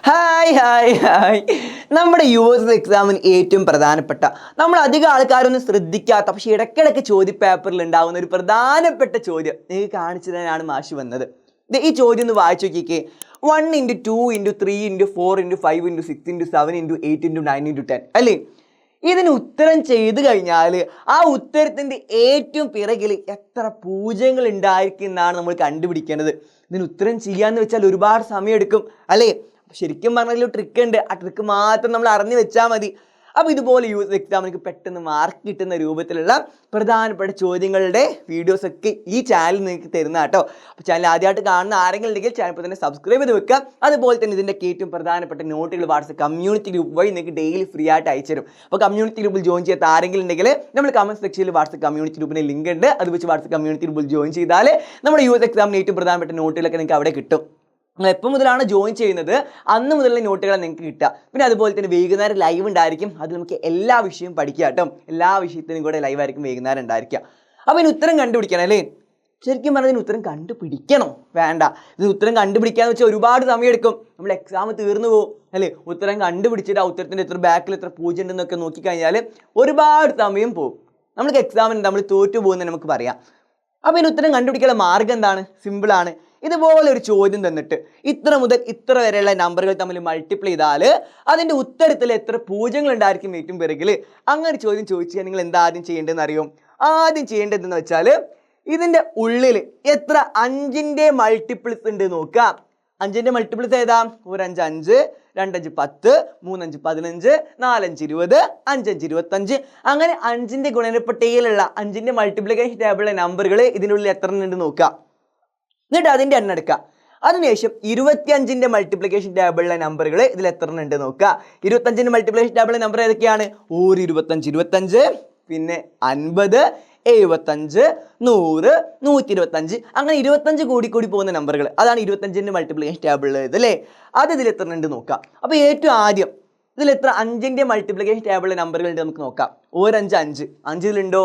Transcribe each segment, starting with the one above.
Hi hi hi നമ്മുടെ US എക്സാമിന് ഏറ്റവും പ്രധാനപ്പെട്ട നമ്മൾ അധികം ആൾക്കാരൊന്നും ശ്രദ്ധിക്കാത്ത പക്ഷേ ഇടയ്ക്കിടയ്ക്ക് ചോദ്യപേപ്പറിൽ ഉണ്ടാകുന്ന ഒരു പ്രധാനപ്പെട്ട ചോദ്യം നിങ്ങൾക്ക് കാണിച്ചു തരാനാണ് മാഷ് വന്നത്. ഈ ചോദ്യം ഒന്ന് വായിച്ചു നോക്കിക്കേ. 1 × 2 × 4 × 5 × 6 × 7 × 8 × 9 × 10 അല്ലേ? ഇതിന് ഉത്തരം ചെയ്ത് കഴിഞ്ഞാൽ ആ ഉത്തരത്തിൻ്റെ ഏറ്റവും പിറകിൽ എത്ര പൂജ്യങ്ങൾ ഉണ്ടായിരിക്കും എന്നാണ് നമ്മൾ കണ്ടുപിടിക്കേണ്ടത്. ഇതിന് ഉത്തരം ചെയ്യാന്ന് വെച്ചാൽ ഒരുപാട് സമയമെടുക്കും അല്ലേ? ശരിക്കും പറഞ്ഞാൽ ഒരു ട്രിക്ക് ഉണ്ട്. ആ ട്രിക്ക് മാത്രം നമ്മൾ അറിഞ്ഞു വെച്ചാൽ മതി. അപ്പോൾ ഇതുപോലെ യുഎസ് എക്സാമിന് പെട്ടെന്ന് മാർക്ക് കിട്ടുന്ന രൂപത്തിലുള്ള പ്രധാനപ്പെട്ട ചോദ്യങ്ങളുടെ വീഡിയോസൊക്കെ ഈ ചാനൽ നിങ്ങൾക്ക് തരുന്ന കേട്ടോ. അപ്പോൾ ചാനൽ ആദ്യമായിട്ട് കാണുന്ന ആരെങ്കിലും ഉണ്ടെങ്കിൽ ചാനൽ ഇപ്പോൾ തന്നെ സബ്സ്ക്രൈബ് ചെയ്ത് വെക്കുക. അതുപോലെ തന്നെ ഇതിൻ്റെ ഏറ്റവും പ്രധാനപ്പെട്ട നോട്ടുകൾ വാട്സ്ആപ്പ് കമ്മ്യൂണിറ്റി ഗ്രൂപ്പ് വഴി നിങ്ങൾക്ക് ഡെയിലി ഫ്രീ ആയിട്ട് അയച്ചു തരും. അപ്പോൾ കമ്മ്യൂണിറ്റി ഗ്രൂപ്പിൽ ജോയിൻ ചെയ്യാത്ത ആരെങ്കിലും ഉണ്ടെങ്കിൽ നമ്മൾ കമൻറ്റ് സെക്ഷനിൽ വാട്സ്ആപ്പ് കമ്മ്യൂണിറ്റി ഗ്രൂപ്പിന് ലിങ്ക് ഉണ്ട്. അത് വെച്ച് വാട്സ്ആപ്പ് കമ്മ്യൂണിറ്റി ഗ്രൂപ്പിൽ ജോയിൻ ചെയ്താൽ നമ്മുടെ യുഎസ് എക്സാമിന് ഏറ്റവും പ്രധാനപ്പെട്ട നോട്ടുകളൊക്കെ നിങ്ങൾക്ക് അവിടെ കിട്ടും. നിങ്ങൾ എപ്പോൾ മുതലാണ് ജോയിൻ ചെയ്യുന്നത് അന്ന് മുതലുള്ള നോട്ടുകൾ നിങ്ങൾക്ക് കിട്ടുക. പിന്നെ അതുപോലെ തന്നെ വൈകുന്നേരം ലൈവ് ഉണ്ടായിരിക്കും. അത് നമുക്ക് എല്ലാ വിഷയവും പഠിക്കുക കേട്ടോ. എല്ലാ വിഷയത്തിനും കൂടെ ലൈവ് ആയിരിക്കും വൈകുന്നേരം ഉണ്ടായിരിക്കുക. അപ്പോൾ ഇതിന് ഉത്തരം കണ്ടുപിടിക്കണം അല്ലേ? ശരിക്കും പറഞ്ഞാൽ ഇതിന് ഉത്തരം കണ്ടുപിടിക്കണോ വേണ്ട? ഇതിന് ഉത്തരം കണ്ടുപിടിക്കാന്ന് വെച്ചാൽ ഒരുപാട് സമയം എടുക്കും. നമ്മൾ എക്സാം തീർന്നു പോകും അല്ലേ? ഉത്തരം കണ്ടുപിടിച്ചിട്ട് ആ ഉത്തരത്തിൻ്റെ എത്ര ബാക്കിൽ എത്ര പൂജ്യം ഉണ്ടെന്നൊക്കെ നോക്കിക്കഴിഞ്ഞാൽ ഒരുപാട് സമയം പോകും. നമ്മൾക്ക് എക്സാമിന് നമ്മൾ തോറ്റു പോകുന്നതെന്ന് നമുക്ക് പറയാം. അപ്പോൾ ഇതിന് ഉത്തരം കണ്ടുപിടിക്കാനുള്ള മാർഗ്ഗം എന്താണ്? സിമ്പിളാണ്. ഇതുപോലെ ഒരു ചോദ്യം തന്നിട്ട് ഇത്ര മുതൽ ഇത്ര വരെയുള്ള നമ്പറുകൾ തമ്മിൽ മൾട്ടിപ്ലൈ ചെയ്താൽ അതിൻ്റെ ഉത്തരത്തിൽ എത്ര പൂജ്യങ്ങൾ ഉണ്ടായിരിക്കും ഏറ്റവും പിറകിൽ? അങ്ങനെ ചോദ്യം ചോദിച്ചാൽ നിങ്ങൾ എന്താ ആദ്യം ചെയ്യേണ്ടതെന്ന് അറിയോ? ആദ്യം ചെയ്യേണ്ടതെന്ന് വെച്ചാൽ ഇതിൻ്റെ ഉള്ളിൽ എത്ര 5ൻ്റെ മൾട്ടിപ്പിൾസ് ഉണ്ട് നോക്കുക. 5ൻ്റെ മൾട്ടിപ്പിൾസ് ഏതാ? 1 5 5, 2 5 10, 3 5 15, 4 5 20, 5 5 25. അങ്ങനെ 5ൻ്റെ ഗുണനപ്പട്ടികയിലുള്ള 5ൻ്റെ മൾട്ടിപ്ലിക്കേഷൻ ടേബിളിലെ നമ്പറുകൾ ഇതിനുള്ളിൽ എത്ര ഉണ്ട് നോക്കുക. എന്നിട്ട് അതിൻ്റെ എണ്ണം എടുക്കുക. അതിനുശേഷം 25ൻ്റെ മൾട്ടിപ്ലിക്കേഷൻ ടേബിളിലെ നമ്പറുകൾ ഇതിൽ എത്ര ഉണ്ട് നോക്കുക. 25ൻ്റെ മൾട്ടിപ്ലിക്കേഷൻ ടേബിളിലെ നമ്പർ ഏതൊക്കെയാണ്? 25 25, പിന്നെ 50, 75, 100, 125. അങ്ങനെ 25 കൂടി പോകുന്ന നമ്പറുകൾ. അതാണ് 25ൻ്റെ മൾട്ടിപ്ലിക്കേഷൻ ടേബിളിൽ അല്ലേ? അത് ഇതിൽ എത്ര ഉണ്ട് നോക്കുക. അപ്പോൾ ഏറ്റവും ആദ്യം ഇതിൽ എത്ര 5ൻ്റെ മൾട്ടിപ്ലിക്കേഷൻ ടേബിളിലെ നമ്പറുകൾ ഉണ്ട് നമുക്ക് നോക്കാം. 1 5 5, 5 ഇതിലുണ്ടോ?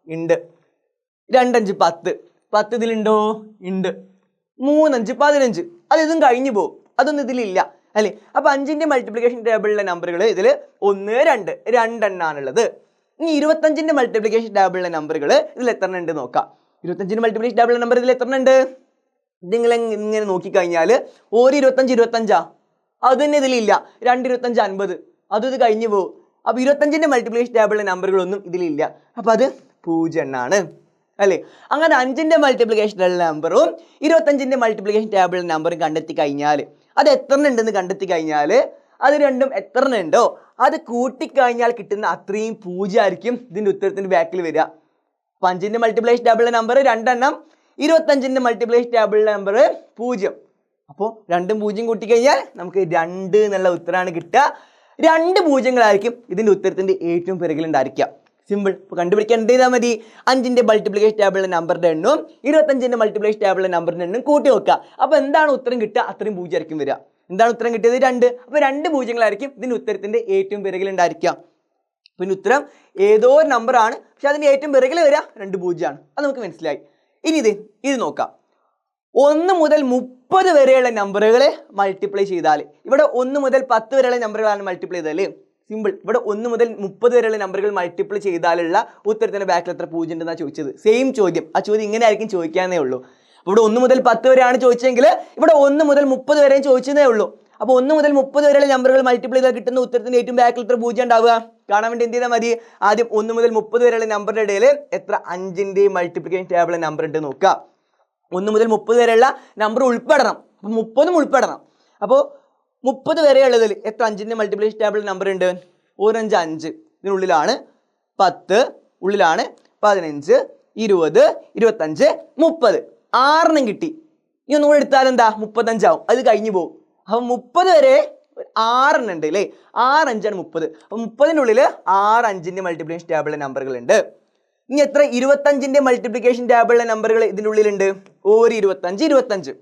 ഉണ്ട്. 2 5 10, 10 ഇതിലുണ്ടോ? ഉണ്ട്. 3 5 15, അത് ഇതും കഴിഞ്ഞു പോകും. അതൊന്നും ഇതിലില്ല അല്ലേ? അപ്പോൾ 5ൻ്റെ മൾട്ടിപ്ലിക്കേഷൻ ടേബിളിലെ നമ്പറുകൾ ഇതിൽ 1 2 രണ്ടെണ്ണാണുള്ളത്. ഇനി 25ൻ്റെ മൾട്ടിപ്ലിക്കേഷൻ ടേബിളിലെ നമ്പറുകൾ ഇതിൽ എത്ര ഉണ്ട് നോക്കാം. 25ൻ്റെ മൾട്ടിപ്ലിക്കേഷൻ ടേബിളിലെ നമ്പർ ഇതിൽ എത്ര ഉണ്ട്? നിങ്ങൾ ഇങ്ങനെ നോക്കിക്കഴിഞ്ഞാൽ 1 25 25, അത് തന്നെ ഇതിലില്ല. 2 25 50, അതും ഇത് കഴിഞ്ഞു പോകും. അപ്പോൾ 25ൻ്റെ മൾട്ടിപ്ലിക്കേഷൻ ടേബിളിലെ നമ്പറുകളൊന്നും ഇതിലില്ല. അപ്പോൾ അത് 0 എണ്ണാണ് അല്ലേ? അങ്ങനെ 5ൻ്റെ മൾട്ടിപ്ലിക്കേഷൻ നമ്പറും 25ൻ്റെ മൾട്ടിപ്ലിക്കേഷൻ ടേബിൾ നമ്പറും കണ്ടെത്തി കഴിഞ്ഞാൽ അത് എത്ര ഉണ്ടെന്ന് കണ്ടെത്തി കഴിഞ്ഞാൽ അത് രണ്ടും എത്ര ഉണ്ടോ അത് കൂട്ടിക്കഴിഞ്ഞാൽ കിട്ടുന്ന അത്രയും 0 ആയിരിക്കും ഇതിൻ്റെ ഉത്തരത്തിൻ്റെ ബാക്കിൽ വരിക. 5ൻ്റെ മൾട്ടിപ്ലിക്കേഷൻ ടേബിൾ നമ്പർ 2 എണ്ണം, 25ൻ്റെ മൾട്ടിപ്ലിക്കേഷൻ ടേബിൾ നമ്പർ 0. അപ്പോൾ 2ഉം 0 കൂട്ടിക്കഴിഞ്ഞാൽ നമുക്ക് 2 എന്നുള്ള ഉത്തരമാണ് കിട്ടുക. 2 പൂജ്യങ്ങളായിരിക്കും ഇതിൻ്റെ ഉത്തരത്തിൻ്റെ ഏറ്റവും പിറകിലുണ്ടായിരിക്കുക. സിമ്പിൾ. ഇപ്പോൾ കണ്ടുപിടിക്കാൻ എന്ത് ചെയ്താൽ മതി? 5ൻ്റെ മൾട്ടിപ്ലിക്കേഷൻ ടേബിളിലെ നമ്പറിൻ്റെ എണ്ണവും 25ൻ്റെ മൾട്ടിപ്ലിക്കേഷൻ ടേബിളിലെ നമ്പറിൻ്റെ എണ്ണം കൂട്ടി നോക്കുക. അപ്പോൾ എന്താണ് ഉത്തരം കിട്ടുക? അത്രയും 0 ആയിരിക്കും വരിക. എന്താണ് ഉത്തരം കിട്ടിയത്? 2. അപ്പോൾ 2 പൂജ്യങ്ങളായിരിക്കും ഇതിൻ്റെ ഉത്തരത്തിൻ്റെ ഏറ്റവും പിറകിലുണ്ടായിരിക്കുക. പിന്നെ ഉത്തരം ഏതോ ഒരു നമ്പറാണ്, പക്ഷെ അതിൻ്റെ ഏറ്റവും പിറകിൽ വരിക 2 പൂജ്യമാണ്. അത് നമുക്ക് മനസ്സിലായി. ഇനി ഇത് നോക്കാം. 1 മുതൽ 30 വരെയുള്ള നമ്പറുകളെ മൾട്ടിപ്ലൈ ചെയ്താൽ, ഇവിടെ 1 മുതൽ 10 വരെയുള്ള നമ്പറുകളാണ് മൾട്ടിപ്ലൈ ചെയ്താൽ. സിമ്പിൾ. ഇവിടെ 1 മുതൽ 30 വരെയുള്ള നമ്പറുകൾ മൾട്ടിപ്ലൈ ചെയ്താലുള്ള ഉത്തരത്തിൻ്റെ ബാക്കിൽ എത്ര 0 ഉണ്ടെന്നാണ് ചോദിച്ചത്. സെയിം ചോദ്യം. ആ ചോദ്യം ഇങ്ങനെ ആയിരിക്കും ചോദിക്കാനേ ഉള്ളൂ. ഇവിടെ 1 മുതൽ 10 വരെയാണ് ചോദിച്ചെങ്കിൽ ഇവിടെ 1 മുതൽ 30 വരെയും ചോദിച്ചതേ ഉള്ളൂ. അപ്പോൾ 1 മുതൽ 30 വരെയുള്ള നമ്പറുകൾ മൾട്ടിപ്ലൈ ചെയ്താൽ കിട്ടുന്ന ഉത്തരത്തിൻ്റെ ഏറ്റവും ബാക്കിൽ എത്ര 0 ഉണ്ടാവുക കാണാൻ വേണ്ടി എന്ത് ചെയ്താൽ മതി? ആദ്യം 1 മുതൽ 30 വരെയുള്ള നമ്പറിൻ്റെ ഇടയിൽ എത്ര 5ൻ്റെ മൾട്ടിപ്ലിക്കേഷൻ ടേബിൾ നമ്പർ ഉണ്ട് നോക്കുക. 1 മുതൽ 30 വരെയുള്ള നമ്പർ ഉൾപ്പെടണം. അപ്പോൾ 30ഉം ഉൾപ്പെടണം. അപ്പോൾ 30 വരെയുള്ളതിൽ എത്ര 5ൻ്റെ മൾട്ടിപ്ലിക്കേഷൻ ടേബിൾ നമ്പർ ഉണ്ട്? 1 5 5, ഇതിനുള്ളിലാണ് 10, ഉള്ളിലാണ് 15, 20, 25, 30. 6 കിട്ടി. ഇനി ഒന്നുകൂടെ എടുത്താൽ എന്താ? 35 ആവും. അത് കഴിഞ്ഞു പോകും. അപ്പം 30 വരെ 6 ഉണ്ട് അല്ലേ? 6 5 ആണ് 30. അപ്പം 30-നുള്ളിൽ 6 5ൻ്റെ മൾട്ടിപ്ലിക്കേഷൻ ടേബിളിലെ നമ്പറുകളുണ്ട്. ഇനി എത്ര 25ൻ്റെ മൾട്ടിപ്ലിക്കേഷൻ ടേബിളിലെ നമ്പറുകൾ ഇതിൻ്റെ ഉള്ളിലുണ്ട്? 1 25 25,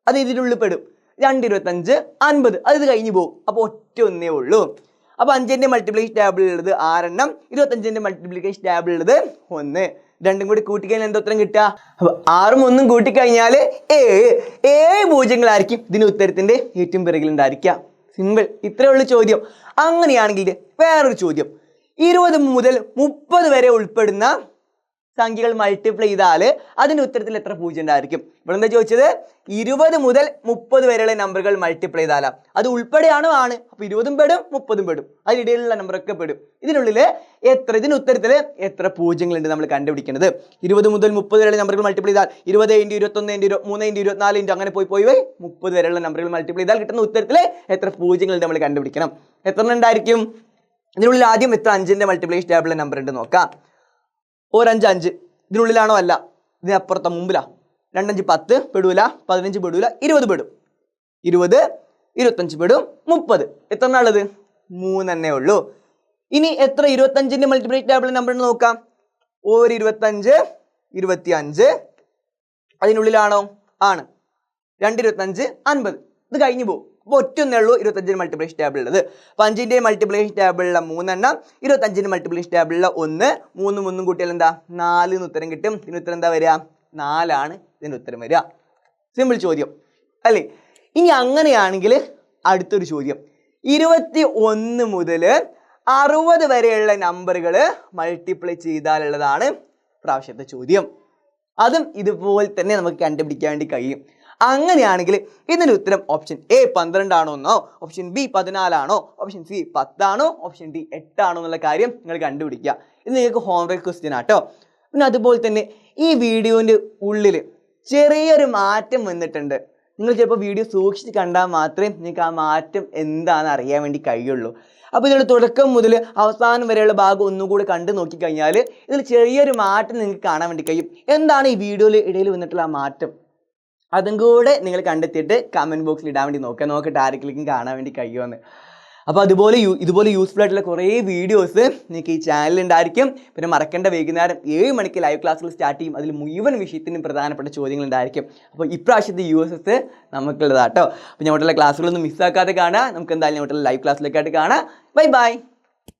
അത് ഇതിനുള്ളിൽ പെടും. 2 25 50, അത് ഇത് കഴിഞ്ഞു പോകും. അപ്പോൾ ഒറ്റ ഒന്നേ ഉള്ളൂ. അപ്പോൾ 5ൻ്റെ മൾട്ടിപ്ലിക്കേഷൻ ടേബിളിലുള്ളത് 6 എണ്ണം, 25ൻ്റെ മൾട്ടിപ്ലിക്കേഷൻ ടേബിളിലുള്ളത് 1. രണ്ടും കൂടി കൂട്ടിക്കഴിഞ്ഞാൽ എന്താ ഉത്തരം കിട്ടുക? അപ്പോൾ 6ഉം 1ഉം കൂട്ടിക്കഴിഞ്ഞാൽ 7 പൂജ്യങ്ങളായിരിക്കും ഇതിന് ഉത്തരത്തിൻ്റെ ഏറ്റവും പിറകിലുണ്ടായിരിക്കുക. സിമ്പിൾ, ഇത്രയേ ഉള്ളൂ ചോദ്യം. അങ്ങനെയാണെങ്കിൽ വേറൊരു ചോദ്യം, 20 മുതൽ 30 വരെ ഉൾപ്പെടുന്ന സംഖ്യകൾ മൾട്ടിപ്ലൈ ചെയ്താൽ അതിൻ്റെ ഉത്തരത്തിൽ എത്ര പൂജ്യം ഉണ്ടായിരിക്കും? ഇവിടെ എന്താ ചോദിച്ചത്? 20 മുതൽ 30 വരെയുള്ള നമ്പറുകൾ മൾട്ടിപ്ലൈ ചെയ്താലാ അത് ഉൾപ്പെടെയാണോ? ആണ്. അപ്പോൾ 20ഉം പെടും 30ഉം പെടും, അതിനിടയിലുള്ള നമ്പറൊക്കെ പെടും. ഇതിനുള്ളിൽ ഇതിന് ഉത്തരത്തിൽ എത്ര പൂജ്യങ്ങളുണ്ട് നമ്മൾ കണ്ടുപിടിക്കുന്നത്? 20 മുതൽ 30 വരെയുള്ള നമ്പറുകൾ മൾട്ടിപ്ലൈ ചെയ്താൽ 20 × 21 × 3 × 24 അങ്ങനെ പോയി 30 വരെയുള്ള നമ്പറുകൾ മൾട്ടിപ്ലൈ ചെയ്താൽ കിട്ടുന്ന ഉത്തരത്തിൽ എത്ര പൂജ്യങ്ങളുണ്ട് നമ്മൾ കണ്ടുപിടിക്കണം. എത്ര ഉണ്ടായിരിക്കും? ഇതിനുള്ളിൽ ആദ്യം എത്ര 5ന്റെ മൾട്ടിപ്ലിക്കേഷൻ ടേബിളിലെ നമ്പർ ഉണ്ട് നോക്കാം. 5 5 ഇതിനുള്ളിലാണോ? അല്ല, ഇതിനപ്പുറത്തെ മുമ്പിലാ. 2 5 10 പെടൂല, 15 പെടൂല, 20 പെടും. 20 25 പെടും, 30. എത്ര ഉള്ളത്? 3 തന്നെ ഉള്ളൂ. ഇനി എത്ര 25ന്റെ മൾട്ടിപ്ലിക്കേഷൻ ടേബിളിലെ നമ്പർ ഉണ്ട് നോക്കാം. 25 25 അതിനുള്ളിലാണോ? ആണ്. 2 25 50. ഇത് കഴിഞ്ഞു പോകും. അപ്പോൾ ഒറ്റൊന്നേ ഉള്ളൂ 25ന്റെ മൾട്ടിപ്ലിക്കേഷൻ ടേബിൾ ഉള്ളത്. 5ന്റെ മൾട്ടിപ്ലിക്കേഷൻ ടേബിളിലെ 3 എണ്ണം, 25ന്റെ മൾട്ടിപ്ലിക്കേഷൻ ടേബിളിലെ 1, 3 3 കൂട്ടിയാൽ എന്താ? 4 എന്ന് ഉത്തരം കിട്ടും. ഇതിന് ഉത്തരം എന്താ വരിക? 4 ആണ് ഇതിന് ഉത്തരം വരിക. സിമ്പിൾ ചോദ്യം അല്ലേ? ഇനി അങ്ങനെയാണെങ്കിൽ അടുത്തൊരു ചോദ്യം, 21 മുതൽ 60 വരെയുള്ള നമ്പറുകൾ മൾട്ടിപ്ലൈ ചെയ്താലുള്ളതാണ് പ്രാവശ്യത്തെ ചോദ്യം. അതും ഇതുപോലെ തന്നെ നമുക്ക് കണ്ടുപിടിക്കാൻ വേണ്ടി കഴിയും. അങ്ങനെയാണെങ്കിൽ ഇതിൻ്റെ ഉത്തരം ഓപ്ഷൻ എ 12 ആണോ എന്നോ, ഓപ്ഷൻ ബി 14 ആണോ, ഓപ്ഷൻ സി 10 ആണോ, ഓപ്ഷൻ ഡി 8 ആണോ എന്നുള്ള കാര്യം നിങ്ങൾ കണ്ടുപിടിക്കുക. ഇത് നിങ്ങൾക്ക് ഹോംവർക്ക് ക്വസ്റ്റ്യൻ ആട്ടോ. പിന്നെ അതുപോലെ തന്നെ ഈ വീഡിയോൻ്റെ ഉള്ളിൽ ചെറിയൊരു മാറ്റം വന്നിട്ടുണ്ട്. നിങ്ങൾ ചിലപ്പോൾ വീഡിയോ സൂക്ഷിച്ച് കണ്ടാൽ മാത്രമേ നിങ്ങൾക്ക് ആ മാറ്റം എന്താണെന്ന് അറിയാൻ വേണ്ടി കഴിയുള്ളൂ. അപ്പോൾ ഇതിൻ്റെ തുടക്കം മുതൽ അവസാനം വരെയുള്ള ഭാഗം ഒന്നുകൂടി കണ്ടു നോക്കിക്കഴിഞ്ഞാൽ ഇതിൽ ചെറിയൊരു മാറ്റം നിങ്ങൾക്ക് കാണാൻ വേണ്ടി കഴിയും. എന്താണ് ഈ വീഡിയോയിൽ ഇടയിൽ വന്നിട്ടുള്ള ആ മാറ്റം? അതും കൂടെ നിങ്ങൾ കണ്ടെത്തിയിട്ട് കമൻറ്റ് ബോക്സിൽ ഇടാൻ വേണ്ടി നോക്കട്ടെ ആരെങ്കിലും കാണാൻ വേണ്ടി കഴിയുമെന്ന്. അപ്പോൾ ഇതുപോലെ യൂസ്ഫുൾ ആയിട്ടുള്ള കുറേ വീഡിയോസ് നിങ്ങൾക്ക് ഈ ചാനലിൽ ഉണ്ടായിരിക്കും. പിന്നെ മറക്കേണ്ട, വൈകുന്നേരം 7 മണിക്ക് ലൈവ് ക്ലാസ്സുകൾ സ്റ്റാർട്ട് ചെയ്യും. അതിൽ മുഴുവൻ വിഷയത്തിനും പ്രധാനപ്പെട്ട ചോദ്യങ്ങൾ ഉണ്ടായിരിക്കും. അപ്പോൾ ഇപ്രാവശ്യത്തെ USS നമുക്കുള്ളതാട്ടോ. അപ്പോൾ ഞങ്ങളുടെ ക്ലാസ്സുകളൊന്നും മിസ്സാക്കാതെ കാണുക. നമുക്ക് എന്തായാലും ഞങ്ങളുടെ ലൈവ് ക്ലാസ്സിലേക്കായിട്ട് കാണാം. Bye bye.